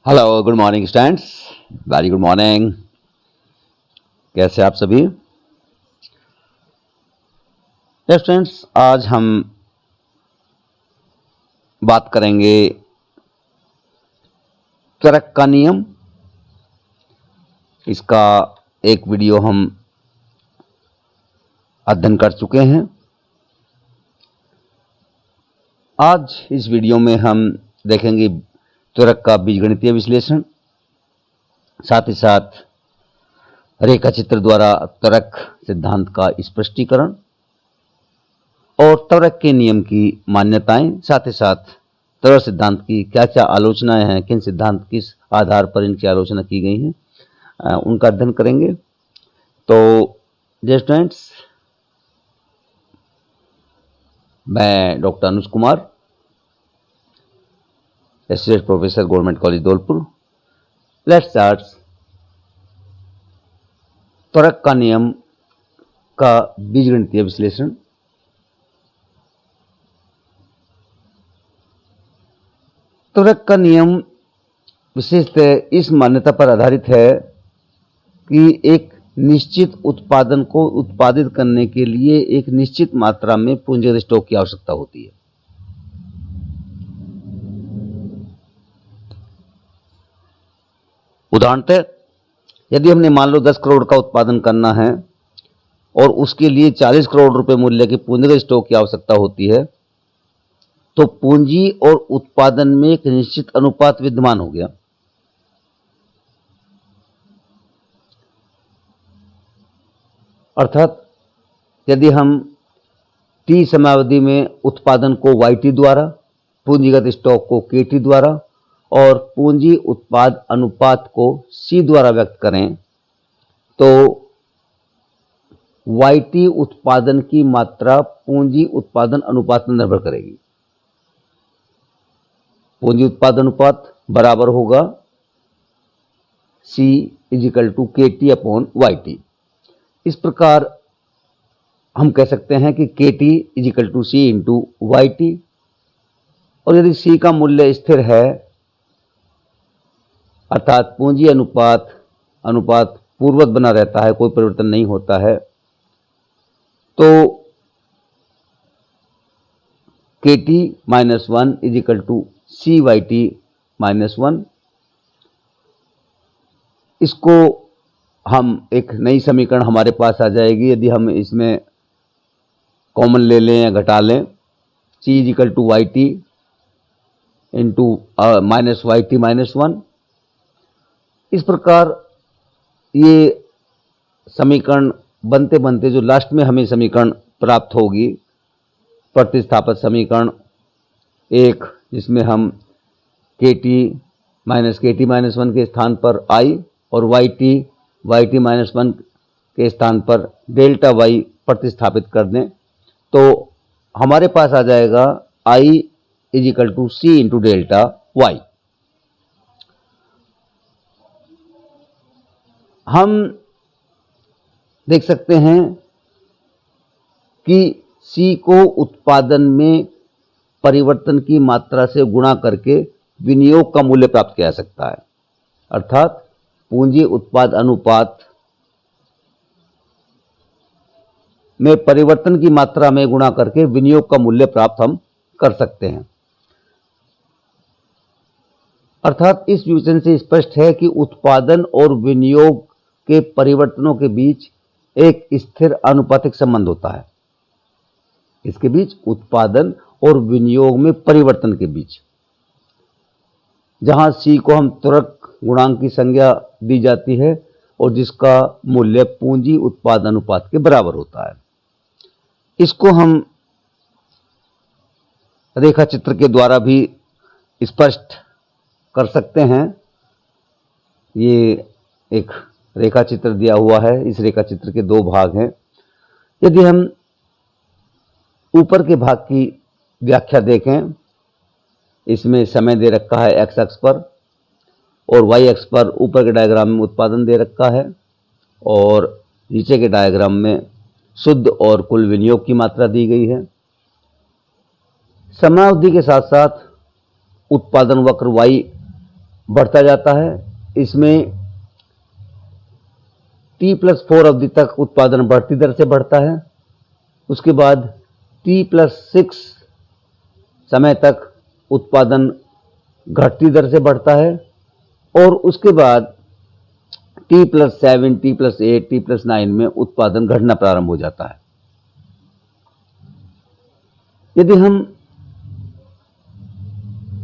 Hello good morning students. Very good morning. कैसे आप सभी? स्टूडेंट्स, आज हम बात करेंगे त्वरक का नियम। इसका एक वीडियो हम अध्ययन कर चुके हैं। आज इस वीडियो में हम देखेंगे त्वरक का बीजगणितीय विश्लेषण, साथ ही साथ रेखा चित्र द्वारा त्वरक सिद्धांत का स्पष्टीकरण और त्वरक के नियम की मान्यताएं, साथ ही साथ त्वरक सिद्धांत की क्या क्या आलोचनाएं हैं, किन सिद्धांत किस आधार पर इनकी आलोचना की गई है, उनका अध्ययन करेंगे। तो डियर स्टूडेंट्स, मैं doctor Anuj Kumar, associate professor government college Dholpur. Let's start त्वरक का नियम का बीजगणितीय विश्लेषण। त्वरक का नियम विशेषतः इस मान्यता पर आधारित है कि एक निश्चित उत्पादन को उत्पादित करने के लिए एक निश्चित मात्रा में पूंजीगत स्टॉक की आवश्यकता होती है। उदाहरणतः यदि हमने मान लो 10 करोड़ का उत्पादन करना है और उसके लिए 40 करोड़ रुपए मूल्य के पूंजीगत स्टॉक की आवश्यकता होती है, तो पूंजी और उत्पादन में एक निश्चित अनुपात विद्यमान हो गया। अर्थात यदि हम T समयावधि में उत्पादन को YT द्वारा, पूंजीगत स्टॉक को KT द्वारा और पूंजी उत्पाद अनुपात को C द्वारा व्यक्त करें, तो YT उत्पादन की मात्रा पूंजी उत्पादन अनुपात पर निर्भर करेगी। पूंजी उत्पादन अनुपात बराबर होगा C = KT/YT। इस प्रकार हम कह सकते हैं कि KT = C × YT। और यदि C का मूल्य स्थिर है, अर्थात पूंजी अनुपात पूर्ववत बना रहता है, कोई परिवर्तन नहीं होता है, तो KT-1 = CYT-1। इसको हम एक नई समीकरण हमारे पास आ जाएगी। यदि हम इसमें कॉमन ले लें या घटा लें, C = YT × -YT-1। इस प्रकार ये समीकरण बनते बनते जो लास्ट में हमें समीकरण प्राप्त होगी, प्रतिस्थापित समीकरण एक, जिसमें हम KT-1 के स्थान पर I और YT-1 के स्थान पर डेल्टा Y प्रतिस्थापित कर दें, तो हमारे पास आ जाएगा I = C × डेल्टा Y। हम देख सकते हैं कि C को उत्पादन में परिवर्तन की मात्रा से गुणा करके विनियोग का मूल्य प्राप्त किया जा सकता है। अर्थात पूंजी उत्पाद अनुपात में परिवर्तन की मात्रा में गुणा करके विनियोग का मूल्य प्राप्त हम कर सकते हैं। अर्थात इस विवेचन से स्पष्ट है कि उत्पादन और विनियोग के परिवर्तनों के बीच एक स्थिर आनुपातिक संबंध होता है। इसके बीच, उत्पादन और विनियोग में परिवर्तन के बीच, जहां C को हम त्वरक गुणांक की संज्ञा दी जाती है और जिसका मूल्य पूंजी उत्पाद अनुपात के बराबर होता है। इसको हम रेखा चित्र के द्वारा भी स्पष्ट कर सकते हैं। ये एक रेखा चित्र दिया हुआ है। इस रेखा चित्र के दो भाग हैं। यदि हम ऊपर के भाग की व्याख्या देखें, इसमें समय दे रखा है x अक्ष पर और y अक्ष पर ऊपर के डायग्राम में उत्पादन दे रखा है और नीचे के डायग्राम में शुद्ध और कुल विनियोग की मात्रा दी गई है। समयावधि के साथ साथ उत्पादन वक्र y बढ़ता जाता है। इसमें T+4 अवधि तक उत्पादन बढ़ती दर से बढ़ता है। उसके बाद T+6 समय तक उत्पादन घटती दर से बढ़ता है और उसके बाद T+7, T+8, T+9 में उत्पादन घटना प्रारंभ हो जाता है। यदि हम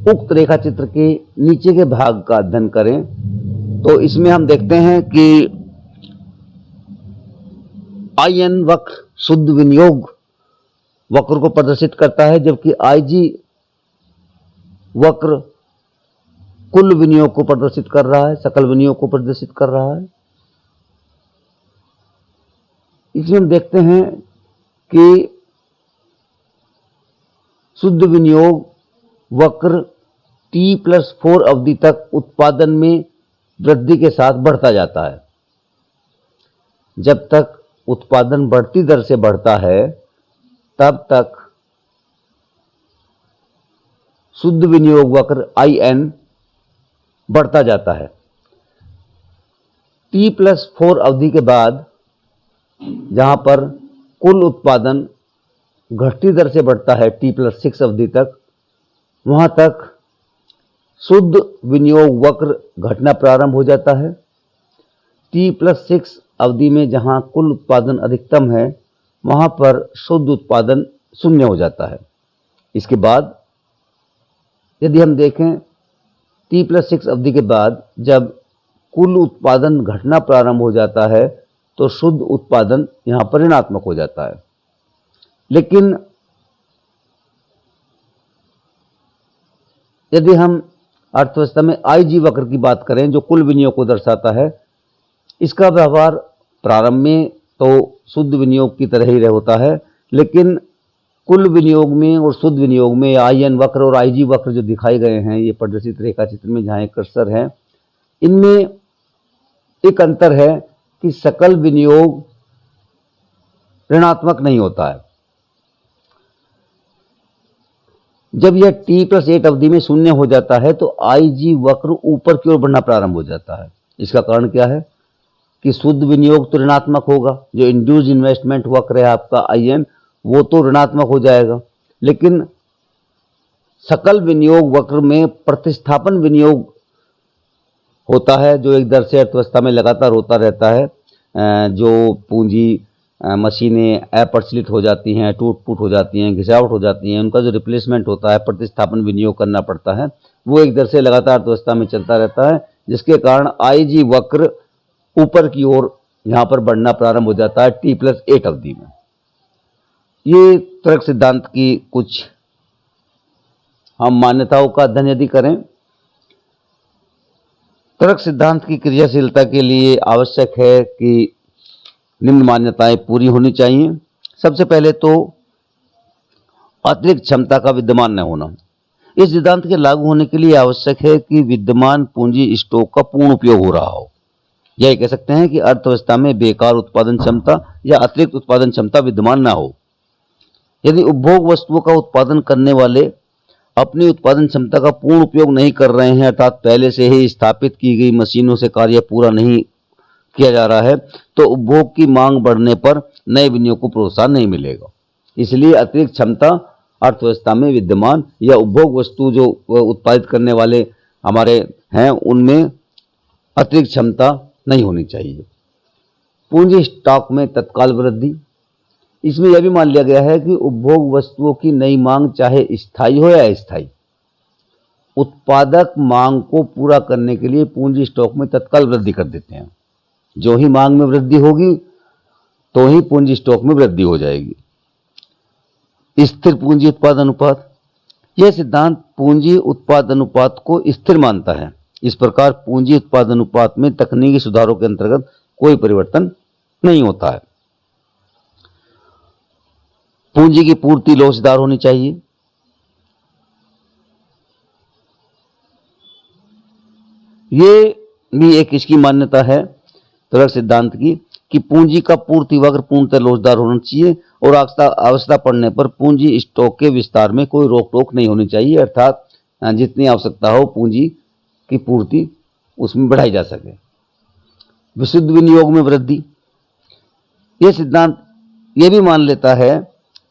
उक्त रेखा चित्र के नीचे के भाग का अध्ययन करें तो इसमें हम देखते हैं कि IN वक्र शुद्ध विनियोग वक्र को प्रदर्शित करता है, जबकि IG वक्र कुल विनियोग को प्रदर्शित कर रहा है, सकल विनियोग को प्रदर्शित कर रहा है। इसमें हम देखते हैं कि शुद्ध विनियोग वक्र T+4 अवधि तक उत्पादन में वृद्धि के साथ बढ़ता जाता है। जब तक उत्पादन बढ़ती दर से बढ़ता है तब तक शुद्ध विनियोग वक्र IN बढ़ता जाता है। T+4 अवधि के बाद जहां पर कुल उत्पादन घटती दर से बढ़ता है T+6 अवधि तक, वहां तक शुद्ध विनियोग वक्र घटना प्रारंभ हो जाता है। T+6 अवधि में जहां कुल उत्पादन अधिकतम है वहां पर शुद्ध उत्पादन शून्य हो जाता है। इसके बाद यदि हम देखें T+6 अवधि के बाद जब कुल उत्पादन घटना प्रारंभ हो जाता है तो शुद्ध उत्पादन यहां पर ऋणात्मक हो जाता है। लेकिन यदि हम अर्थव्यवस्था में IG वक्र की बात करें जो कुल विनियोग को दर्शाता है, इसका व्यवहार प्रारंभ में तो शुद्ध विनियोग की तरह ही होता है, लेकिन कुल विनियोग में और शुद्ध विनियोग में IN वक्र और IG वक्र जो दिखाए गए हैं ये प्रदर्शित रेखा चित्र में जहां एक कर्सर है, इनमें एक अंतर है कि सकल विनियोग ऋणात्मक नहीं होता है। जब यह T+8 अवधि में शून्य हो जाता है तो IG वक्र ऊपर की ओर बढ़ना प्रारंभ हो जाता है। इसका कारण क्या है कि शुद्ध विनियोग तो ऋणात्मक होगा, जो इंड्यूस्ड इन्वेस्टमेंट वक्र है आपका IN वो तो ऋणात्मक हो जाएगा, लेकिन सकल विनियोग वक्र में प्रतिस्थापन विनियोग होता है जो एक दर से अर्थव्यवस्था में लगातार होता रहता है। जो पूंजी मशीनें अप्रचलित हो जाती हैं, टूट फूट हो जाती हैं, घिसावट हो जाती हैं, उनका जो रिप्लेसमेंट होता है, प्रतिस्थापन विनियोग करना पड़ता है, वो एक दर से लगातार अर्थव्यवस्था में चलता रहता है, जिसके कारण IG वक्र ऊपर की ओर यहां पर बढ़ना प्रारंभ हो जाता है T+8 अवधि में। ये तर्क सिद्धांत की कुछ हम मान्यताओं का अध्ययन यदि करें, तर्क सिद्धांत की क्रियाशीलता के लिए आवश्यक है कि निम्न मान्यताएं पूरी होनी चाहिए। सबसे पहले तो अतिरिक्त क्षमता का विद्यमान न होना। इस सिद्धांत के लागू होने के लिए आवश्यक है कि विद्यमान पूंजी स्टॉक का पूर्ण उपयोग हो रहा हो। यह कह सकते हैं कि अर्थव्यवस्था में बेकार उत्पादन क्षमता या अतिरिक्त उत्पादन क्षमता विद्यमान न हो। यदि उपभोग वस्तुओं का उत्पादन करने वाले अपनी उत्पादन क्षमता का पूर्ण उपयोग नहीं कर रहे हैं, अर्थात पहले से ही स्थापित की गई मशीनों से कार्य पूरा नहीं किया जा रहा है, तो उपभोग की मांग बढ़ने पर नए विनियोग को प्रोत्साहन नहीं मिलेगा। इसलिए अतिरिक्त क्षमता अर्थव्यवस्था में विद्यमान या उपभोग वस्तु जो उत्पादित करने वाले हमारे हैं उनमें अतिरिक्त क्षमता नहीं होनी चाहिए। पूंजी स्टॉक में तत्काल वृद्धि। इसमें यह भी मान लिया गया है कि उपभोग वस्तुओं की नई मांग चाहे स्थायी हो या अस्थायी, उत्पादक मांग को पूरा करने के लिए पूंजी स्टॉक में तत्काल वृद्धि कर देते हैं। जो ही मांग में वृद्धि होगी तो ही पूंजी स्टॉक में वृद्धि हो जाएगी। स्थिर पूंजी उत्पाद अनुपात। यह सिद्धांत पूंजी उत्पाद अनुपात को स्थिर मानता है। इस प्रकार पूंजी उत्पाद अनुपात में तकनीकी सुधारों के अंतर्गत कोई परिवर्तन नहीं होता है। पूंजी की पूर्ति लोचदार होनी चाहिए। ये भी एक इसकी मान्यता है तर्क सिद्धांत की कि पूंजी का पूर्ति वक्र पूर्णतः लोचदार होना चाहिए और आवश्यकता पड़ने पर पूंजी स्टॉक के विस्तार में कोई रोक टोक नहीं होनी चाहिए, अर्थात जितनी आवश्यकता हो पूंजी की पूर्ति उसमें बढ़ाई जा सके। विशुद्ध विनियोग में वृद्धि, यह सिद्धांत ये भी मान लेता है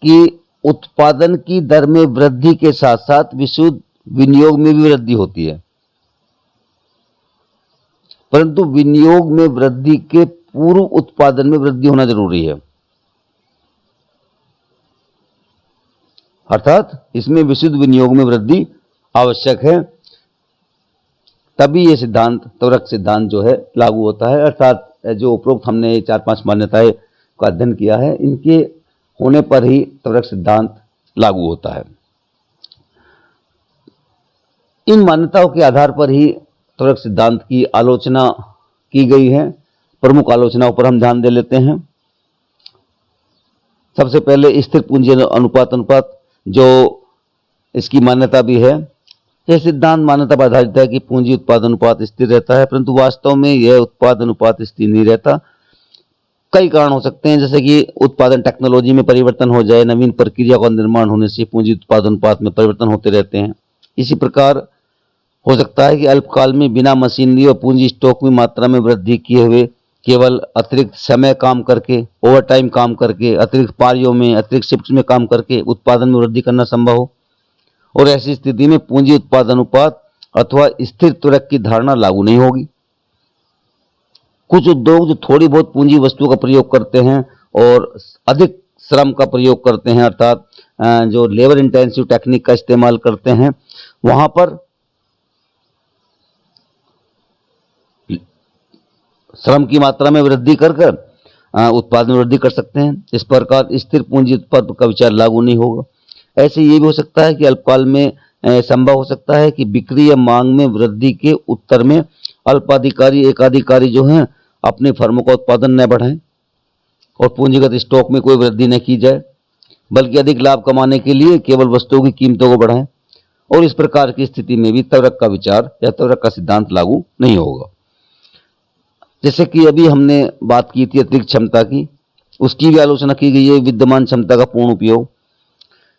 कि उत्पादन की दर में वृद्धि के साथ साथ विशुद्ध विनियोग में भी वृद्धि होती है, परंतु विनियोग में वृद्धि के पूर्व उत्पादन में वृद्धि होना जरूरी है। अर्थात इसमें विशुद्ध विनियोग में वृद्धि आवश्यक है, तभी यह सिद्धांत, त्वरक सिद्धांत जो है लागू होता है। अर्थात जो उपरोक्त हमने 4-5 मान्यताएं का अध्ययन किया है, इनके होने पर ही त्वरक सिद्धांत लागू होता है। इन मान्यताओं के आधार पर ही त्वरक सिद्धांत की आलोचना की गई है। प्रमुख आलोचनाओं पर हम ध्यान दे लेते हैं। सबसे पहले स्थिर पूंजी अनुपात जो इसकी मान्यता भी है। यह सिद्धांत मान्यता पर आधारित है कि पूंजी उत्पादन अनुपात स्थिर रहता है, परंतु वास्तव में यह उत्पादन अनुपात स्थिर नहीं रहता। कई कारण हो सकते हैं, जैसे कि उत्पादन टेक्नोलॉजी में परिवर्तन हो जाए, नवीन प्रक्रिया का निर्माण होने से पूंजी उत्पादन अनुपात में परिवर्तन होते रहते हैं। इसी प्रकार हो सकता है कि अल्पकाल में बिना मशीनरी और पूंजी स्टॉक में मात्रा में वृद्धि किए हुए केवल अतिरिक्त समय काम करके, ओवर टाइम काम करके, अतिरिक्त पारियों में, अतिरिक्त शिफ्ट में काम करके उत्पादन में वृद्धि करना संभव हो, और ऐसी स्थिति में पूंजी उत्पादन अनुपात अथवा स्थिर त्वरक की धारणा लागू नहीं होगी। कुछ उद्योग जो थोड़ी बहुत पूंजी वस्तु का प्रयोग करते हैं और अधिक श्रम का प्रयोग करते हैं, अर्थात जो लेबर इंटेंसिव टेक्निक का इस्तेमाल करते हैं, वहां पर श्रम की मात्रा में वृद्धि कर उत्पादन में वृद्धि कर सकते हैं। इस प्रकार स्थिर पूंजी उत्पादन का विचार लागू नहीं होगा। ऐसे ये भी हो सकता है कि अल्पकाल में संभव हो सकता है कि बिक्री या मांग में वृद्धि के उत्तर में अल्पाधिकारी एकाधिकारी जो हैं अपने फर्मों का उत्पादन न बढ़ाएं और पूंजीगत स्टॉक में कोई वृद्धि न की जाए, बल्कि अधिक लाभ कमाने के लिए केवल वस्तुओं की कीमतों को बढ़ाएं। और इस प्रकार की स्थिति में भी त्वरक का विचार या त्वरक का सिद्धांत लागू नहीं होगा। जैसे कि अभी हमने बात की थी अतिरिक्त क्षमता की, उसकी भी आलोचना की गई है। विद्यमान क्षमता का पूर्ण उपयोग,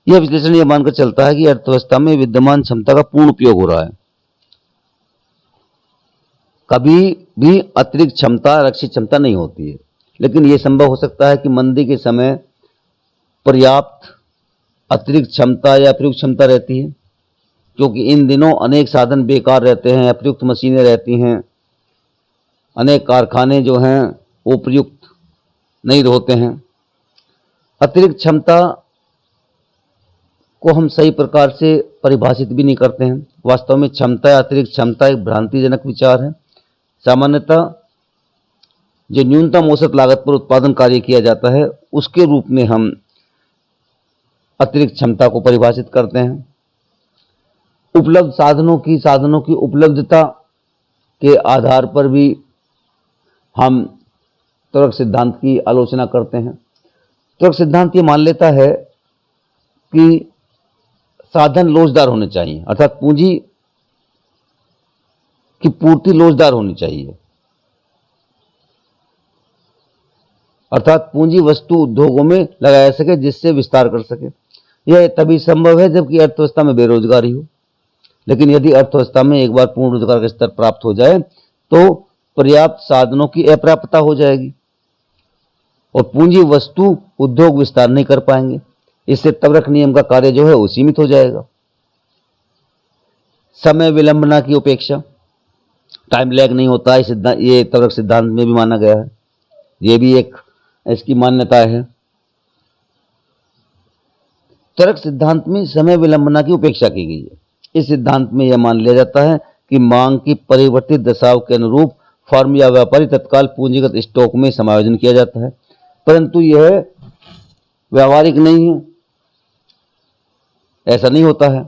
यह विश्लेषण यह मानकर चलता है कि अर्थव्यवस्था में विद्यमान क्षमता का पूर्ण उपयोग हो रहा है। कभी भी अतिरिक्त क्षमता आरक्षित क्षमता नहीं होती है, लेकिन यह संभव हो सकता है कि मंदी के समय पर्याप्त अतिरिक्त क्षमता या प्रयुक्त क्षमता रहती है, क्योंकि इन दिनों अनेक साधन बेकार रहते हैं, अप्रयुक्त मशीनें रहती हैं, अनेक कारखाने जो हैं वो प्रयुक्त नहीं होते हैं। अतिरिक्त क्षमता को हम सही प्रकार से परिभाषित भी नहीं करते हैं। वास्तव में क्षमता या अतिरिक्त क्षमता एक भ्रांतिजनक विचार है। सामान्यतः जो न्यूनतम औसत लागत पर उत्पादन कार्य किया जाता है, उसके रूप में हम अतिरिक्त क्षमता को परिभाषित करते हैं। उपलब्ध साधनों की उपलब्धता के आधार पर भी हम त्वरक सिद्धांत की आलोचना करते हैं। त्वरक सिद्धांत ये मान लेता है कि साधन लोचदार होने चाहिए, अर्थात पूंजी की पूर्ति लोचदार होनी चाहिए, अर्थात पूंजी वस्तु उद्योगों में लगाया सके जिससे विस्तार कर सके। यह तभी संभव है जबकि अर्थव्यवस्था में बेरोजगारी हो। लेकिन यदि अर्थव्यवस्था में एक बार पूर्ण रोजगार का स्तर प्राप्त हो जाए तो पर्याप्त साधनों की अपर्याप्तता हो जाएगी और पूंजी वस्तु उद्योग विस्तार नहीं कर पाएंगे। इससे त्वरक नियम का कार्य जो है वो सीमित हो जाएगा। समय विलंबना की उपेक्षा, टाइम लैग नहीं होता है, ये त्वरक सिद्धांत में भी माना गया है। ये भी एक इसकी मान्यता है। त्वरक सिद्धांत में समय विलंबना की उपेक्षा की गई है। इस सिद्धांत में यह मान लिया जाता है कि मांग की परिवर्तित दशाओं के अनुरूप फर्म या व्यापारी तत्काल पूंजीगत स्टॉक में समायोजन किया जाता है, परंतु यह व्यावहारिक नहीं है। ऐसा नहीं होता है,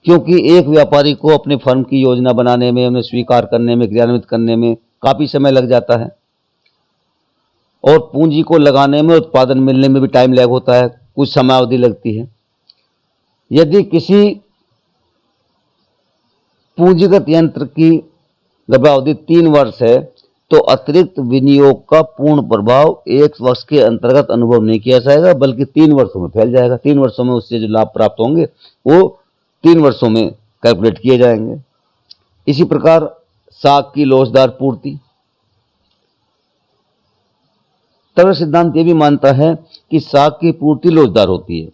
क्योंकि एक व्यापारी को अपने फर्म की योजना बनाने में, उन्हें स्वीकार करने में, क्रियान्वित करने में काफी समय लग जाता है और पूंजी को लगाने में, उत्पादन मिलने में भी टाइम लैग होता है, कुछ समयावधि लगती है। यदि किसी पूंजीगत यंत्र की गर्भावधि 3 वर्ष है तो अतिरिक्त विनियोग का पूर्ण प्रभाव 1 वर्ष के अंतर्गत अनुभव नहीं किया जाएगा, बल्कि 3 वर्षों में फैल जाएगा। 3 वर्षों में उससे जो लाभ प्राप्त होंगे वो 3 वर्षों में कैलकुलेट किए जाएंगे। इसी प्रकार साग की लोचदार पूर्ति। त्वरक सिद्धांत ये भी मानता है कि साग की पूर्ति लोचदार होती है,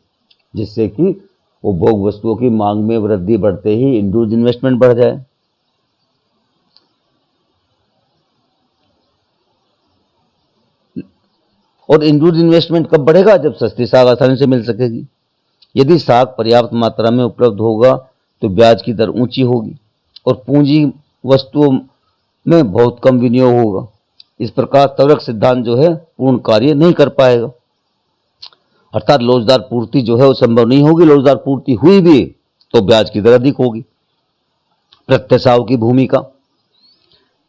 जिससे कि उपभोग वस्तुओं की मांग में वृद्धि बढ़ते ही इंड्यूस्ड इन्वेस्टमेंट बढ़ जाए। और इंड्यूस्ड इन्वेस्टमेंट कब बढ़ेगा? जब सस्ती साग आसानी से मिल सकेगी। यदि साग पर्याप्त मात्रा में उपलब्ध होगा तो ब्याज की दर ऊंची होगी और पूंजी वस्तुओं में बहुत कम विनियोग होगा। इस प्रकार त्वरक सिद्धांत जो है पूर्ण कार्य नहीं कर पाएगा, अर्थात लोचदार पूर्ति जो है वो संभव नहीं होगी। लोचदार पूर्ति हुई भी तो ब्याज की दर अधिक होगी। प्रत्यसाव की भूमिका।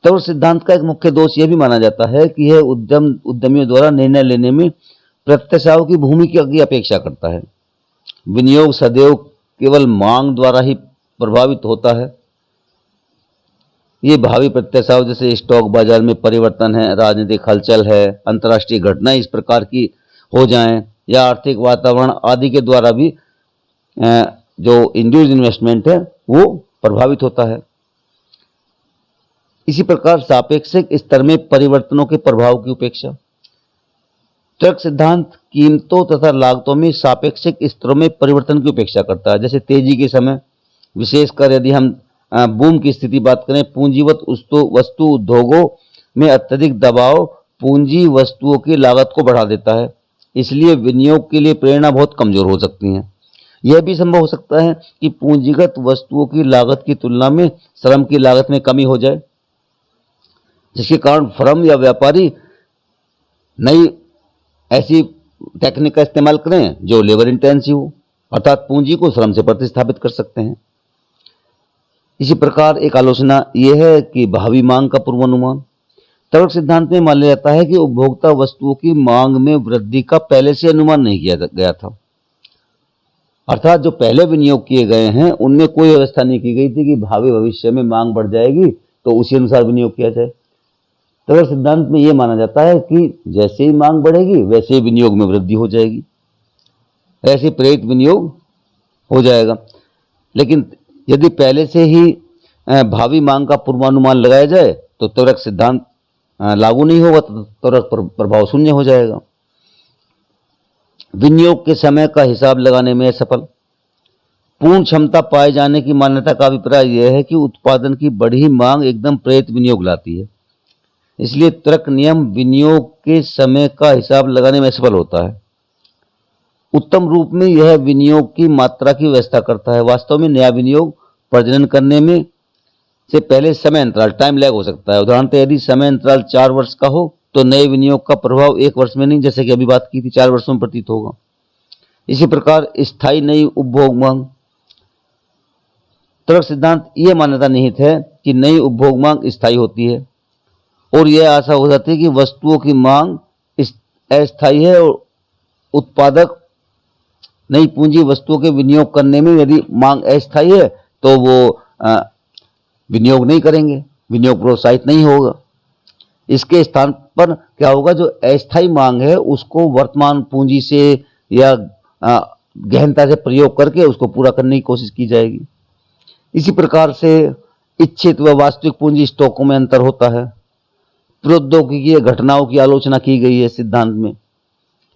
त्वरक सिद्धांत का एक मुख्य दोष यह भी माना जाता है कि यह उद्यमियों द्वारा निर्णय लेने में प्रत्यसाव की भूमिका की अपेक्षा करता है। विनियोग सदैव केवल मांग द्वारा ही प्रभावित होता है। ये भावी प्रत्याशाओं जैसे स्टॉक बाजार में परिवर्तन है, राजनीतिक हलचल है, अंतर्राष्ट्रीय घटनाएं इस प्रकार की हो जाएं या आर्थिक वातावरण आदि के द्वारा भी जो इंड्यूस्ड इन्वेस्टमेंट है वो प्रभावित होता है। इसी प्रकार सापेक्षिक स्तर में परिवर्तनों के प्रभाव की उपेक्षा। त्वरक सिद्धांत कीमतों तथा लागतों में सापेक्षिक स्तरों में परिवर्तन की उपेक्षा करता है। जैसे तेजी के समय, विशेषकर यदि हम बूम की स्थिति बात करें, पूंजीवत वस्तु उद्योगों में अत्यधिक दबाव पूंजी वस्तुओं की लागत को बढ़ा देता है, इसलिए विनियोग के लिए प्रेरणा बहुत कमजोर हो सकती है। यह भी संभव हो सकता है कि पूंजीगत वस्तुओं की लागत की तुलना में श्रम की लागत में कमी हो जाए, जिसके कारण फर्म या व्यापारी नई ऐसी टेक्निक का इस्तेमाल करें जो लेबर इंटेंसिव हो, अर्थात पूंजी को श्रम से प्रतिस्थापित कर सकते हैं। इसी प्रकार एक आलोचना यह है कि भावी मांग का पूर्वानुमान। त्वरक सिद्धांत में मान लिया जाता है कि उपभोक्ता वस्तुओं की मांग में वृद्धि का पहले से अनुमान नहीं किया गया था, अर्थात जो पहले विनियोग किए गए हैं उनमें कोई व्यवस्था नहीं की गई थी कि भावी भविष्य में मांग बढ़ जाएगी तो उसी अनुसार विनियोग किया जाए। त्वरक सिद्धांत में यह माना जाता है कि जैसे ही मांग बढ़ेगी वैसे ही विनियोग में वृद्धि हो जाएगी, ऐसे प्रेरित विनियोग हो जाएगा। लेकिन यदि पहले से ही भावी मांग का पूर्वानुमान लगाया जाए तो त्वरक सिद्धांत लागू नहीं होगा, तो त्वरक प्रभाव शून्य हो जाएगा। विनियोग के समय का हिसाब लगाने में सफल। पूर्ण क्षमता पाए जाने की मान्यता का अभिप्राय यह है कि उत्पादन की बढ़ी मांग एकदम प्रेरित विनियोग लाती है, इसलिए त्वरक नियम विनियोग के समय का हिसाब लगाने में सफल होता है। उत्तम रूप में यह विनियोग की मात्रा की व्यवस्था करता है। वास्तव में नया विनियोग प्रजनन करने में से पहले समय अंतराल टाइम लैग हो सकता है। उदाहरणतः यदि समय अंतराल 4 वर्ष का हो तो नए विनियोग का प्रभाव 1 वर्ष में नहीं, जैसे कि अभी बात की थी, 4 वर्षों में प्रतीत होगा। इसी प्रकार स्थायी नई उपभोग मांग। त्वरक सिद्धांत यह मान्यता निहित है कि नई उपभोग मांग स्थायी होती है और यह आशा हो जाती है कि वस्तुओं की मांग अस्थायी है और उत्पादक नई पूंजी वस्तुओं के विनियोग करने में यदि मांग अस्थायी है तो वो विनियोग नहीं करेंगे, विनियोग प्रोत्साहित नहीं होगा। इसके स्थान पर क्या होगा, जो अस्थायी मांग है उसको वर्तमान पूंजी से या गहनता से प्रयोग करके उसको पूरा करने की कोशिश की जाएगी। इसी प्रकार से इच्छित व वास्तविक पूंजी स्टॉकों में अंतर होता है। प्रौद्योगिकी घटनाओं की आलोचना की गई है सिद्धांत में।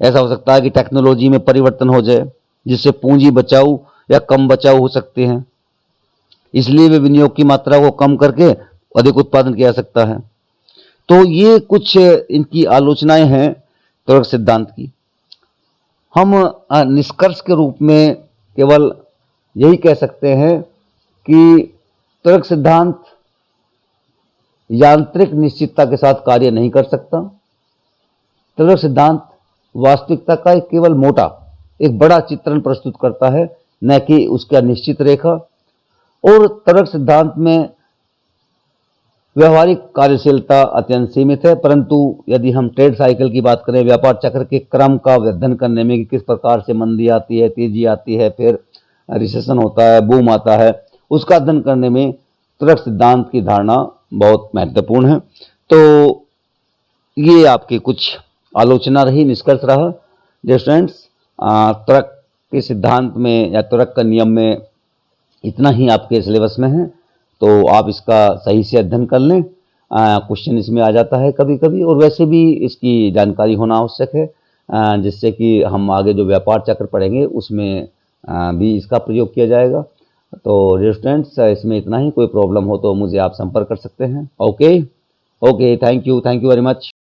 ऐसा हो सकता है कि टेक्नोलॉजी में परिवर्तन हो जाए जिससे पूंजी बचाऊ या कम बचाऊ हो सकते हैं, इसलिए वे विनियोग की मात्रा को कम करके अधिक उत्पादन किया जा सकता है। तो ये कुछ इनकी आलोचनाएं हैं त्वरक सिद्धांत की। हम निष्कर्ष के रूप में केवल यही कह सकते हैं कि त्वरक सिद्धांत यांत्रिक निश्चितता के साथ कार्य नहीं कर सकता। त्वरक सिद्धांत वास्तविकता का एक केवल मोटा, एक बड़ा चित्रण प्रस्तुत करता है, न कि उसका निश्चित रेखा। और त्वरक सिद्धांत में व्यवहारिक कार्यशीलता अत्यंत सीमित है, परंतु यदि हम ट्रेड साइकिल की बात करें, व्यापार चक्र के क्रम का अध्ययन करने में कि किस प्रकार से मंदी आती है, तेजी आती है, फिर रिसेशन होता है, बूम आता है, उसका अध्ययन करने में त्वरक सिद्धांत की धारणा बहुत महत्वपूर्ण है। तो ये आपकी कुछ आलोचना रही, निष्कर्ष रहा। डियर स्टूडेंट्स, त्वरक के सिद्धांत में या त्वरक का नियम में इतना ही आपके सिलेबस में है। तो आप इसका सही से अध्ययन कर लें। क्वेश्चन इसमें आ जाता है कभी कभी, और वैसे भी इसकी जानकारी होना आवश्यक है, जिससे कि हम आगे जो व्यापार चक्र पढ़ेंगे उसमें भी इसका प्रयोग किया जाएगा। तो स्टूडेंट्स, इसमें इतना ही। कोई प्रॉब्लम हो तो मुझे आप संपर्क कर सकते हैं। Okay okay, thank you very much.